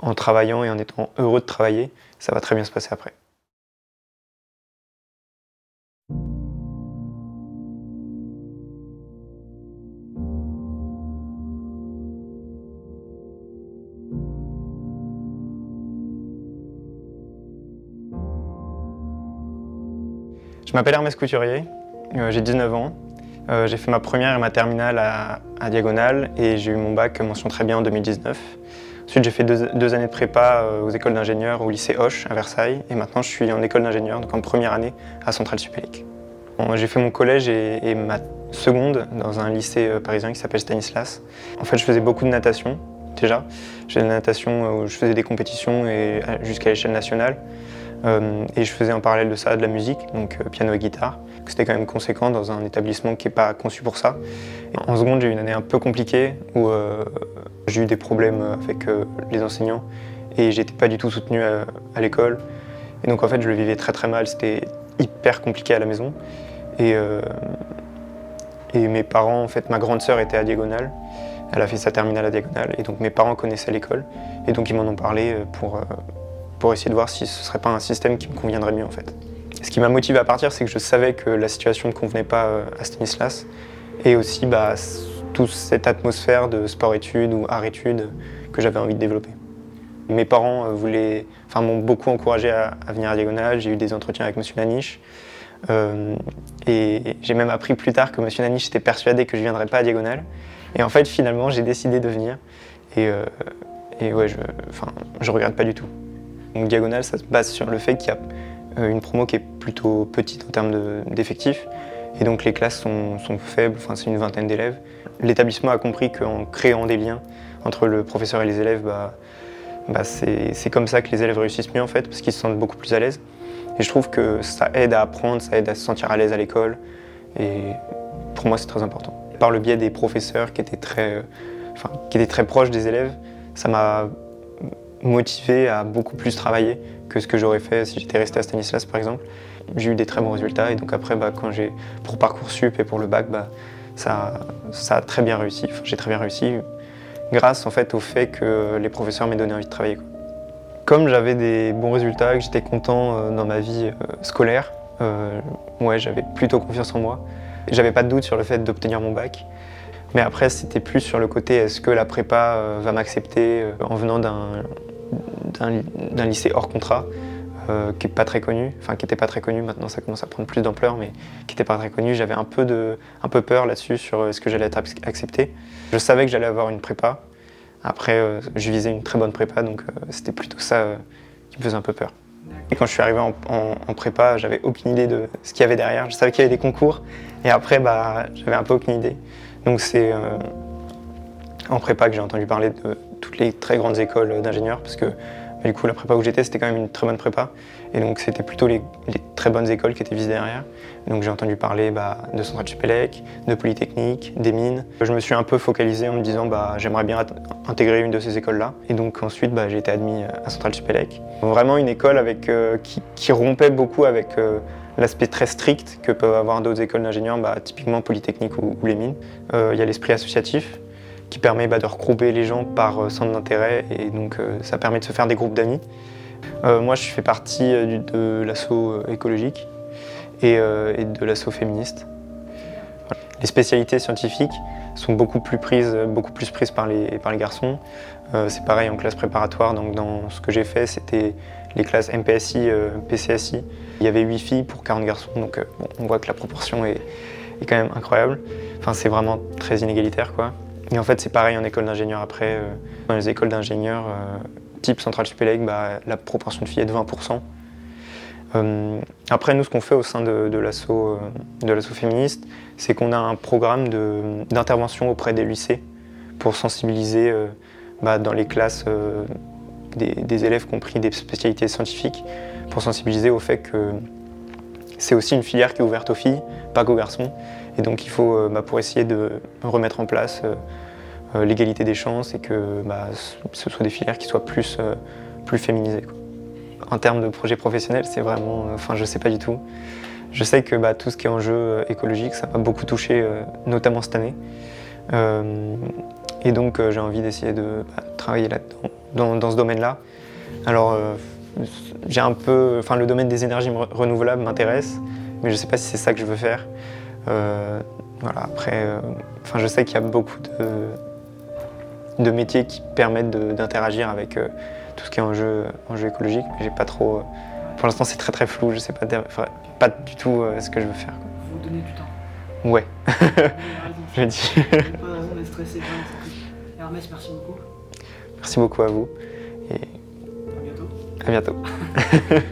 en travaillant et en étant heureux de travailler, ça va très bien se passer après. Je m'appelle Hermès Couturier, j'ai 19 ans. J'ai fait ma première et ma terminale à Diagonale et j'ai eu mon bac mention très bien en 2019. Ensuite, j'ai fait deux années de prépa aux écoles d'ingénieurs au lycée Hoche à Versailles et maintenant je suis en école d'ingénieur, donc en première année à Centrale Supélec. J'ai fait mon collège et ma seconde dans un lycée parisien qui s'appelle Stanislas. En fait, je faisais beaucoup de natation déjà. J'ai de la natation où je faisais des compétitions jusqu'à l'échelle nationale. Et je faisais en parallèle de ça de la musique, donc piano et guitare. C'était quand même conséquent dans un établissement qui n'est pas conçu pour ça. Et en seconde, j'ai eu une année un peu compliquée où j'ai eu des problèmes avec les enseignants et j'étais pas du tout soutenu à l'école. Et donc en fait, je le vivais très très mal, c'était hyper compliqué à la maison. Et mes parents, en fait, ma grande sœur était à Diagonale. Elle a fait sa terminale à Diagonale et donc mes parents connaissaient l'école et donc ils m'en ont parlé pour essayer de voir si ce ne serait pas un système qui me conviendrait mieux en fait. Ce qui m'a motivé à partir, c'est que je savais que la situation ne convenait pas à Stanislas et aussi toute cette atmosphère de sport-études ou art-études que j'avais envie de développer. Mes parents m'ont beaucoup encouragé à venir à Diagonale, j'ai eu des entretiens avec M. Laniche et j'ai même appris plus tard que M. Laniche était persuadé que je ne viendrais pas à Diagonale et en fait finalement j'ai décidé de venir et ouais, je regrette pas du tout. Donc Diagonale, ça se base sur le fait qu'il y a une promo qui est plutôt petite en termes d'effectifs. Et donc les classes sont faibles, c'est une vingtaine d'élèves. L'établissement a compris qu'en créant des liens entre le professeur et les élèves, c'est comme ça que les élèves réussissent mieux en fait, parce qu'ils se sentent beaucoup plus à l'aise. Et je trouve que ça aide à apprendre, ça aide à se sentir à l'aise à l'école. Et pour moi, c'est très important. Par le biais des professeurs qui étaient très proches des élèves, ça m'a motivé à beaucoup plus travailler que ce que j'aurais fait si j'étais resté à Stanislas par exemple. J'ai eu des très bons résultats et donc après pour Parcoursup et pour le bac, ça a très bien réussi. J'ai très bien réussi grâce en fait au fait que les professeurs m'aient donné envie de travailler. Comme j'avais des bons résultats et que j'étais content dans ma vie scolaire, j'avais plutôt confiance en moi. J'avais pas de doute sur le fait d'obtenir mon bac. Mais après, c'était plus sur le côté, est-ce que la prépa va m'accepter en venant d'un lycée hors contrat qui n'est pas très connu, qui n'était pas très connu, maintenant ça commence à prendre plus d'ampleur, mais qui n'était pas très connu. J'avais un peu peur là-dessus sur est-ce que j'allais être accepté. Je savais que j'allais avoir une prépa. Après, je visais une très bonne prépa, donc c'était plutôt ça qui me faisait un peu peur. Et quand je suis arrivé en prépa, j'avais aucune idée de ce qu'il y avait derrière. Je savais qu'il y avait des concours, et après, j'avais un peu aucune idée. Donc c'est en prépa que j'ai entendu parler de toutes les très grandes écoles d'ingénieurs parce que du coup la prépa où j'étais c'était quand même une très bonne prépa et donc c'était plutôt les très bonnes écoles qui étaient visées derrière. Donc j'ai entendu parler de Centrale Supélec, de Polytechnique, des mines. Je me suis un peu focalisé en me disant j'aimerais bien intégrer une de ces écoles-là et donc ensuite j'ai été admis à Centrale Supélec. Vraiment une école qui rompait beaucoup avec l'aspect très strict que peuvent avoir d'autres écoles d'ingénieurs, typiquement Polytechnique ou les mines. Il y a l'esprit associatif qui permet de regrouper les gens par centre d'intérêt et donc ça permet de se faire des groupes d'amis. Moi je fais partie de l'asso écologique et de l'asso féministe. Voilà. Les spécialités scientifiques sont beaucoup plus prises par les garçons. C'est pareil en classe préparatoire, donc dans ce que j'ai fait c'était les classes MPSI, PCSI. Il y avait 8 filles pour 40 garçons, donc on voit que la proportion est quand même incroyable. C'est vraiment très inégalitaire, quoi. Et en fait, c'est pareil en école d'ingénieur après. Dans les écoles d'ingénieurs, type Centrale Supélec, la proportion de filles est de 20%. Après, nous, ce qu'on fait au sein de l'asso féministe, c'est qu'on a un programme d'intervention auprès des lycées pour sensibiliser dans les classes des élèves qui ont pris des spécialités scientifiques, pour sensibiliser au fait que c'est aussi une filière qui est ouverte aux filles, pas qu'aux garçons. Et donc il faut, pour essayer de remettre en place l'égalité des chances et que ce soit des filières qui soient plus féminisées, quoi. En termes de projet professionnel, c'est vraiment, je sais pas du tout. Je sais que tout ce qui est enjeu écologique, ça m'a beaucoup touché, notamment cette année. Et donc j'ai envie d'essayer de travailler là-dedans, dans ce domaine-là. Alors, j'ai un peu, enfin, le domaine des énergies renouvelables m'intéresse, mais je ne sais pas si c'est ça que je veux faire. Voilà, après, enfin, je sais qu'il y a beaucoup de métiers qui permettent d'interagir avec tout ce qui est enjeu écologique, mais j'ai pas trop. Pour l'instant, c'est très flou, je sais pas, pas du tout ce que je veux faire. Vous donnez du temps. Ouais. Je le dis. Pas de raison d'être stressé. Hermès, merci beaucoup. Merci beaucoup à vous et À bientôt. à bientôt.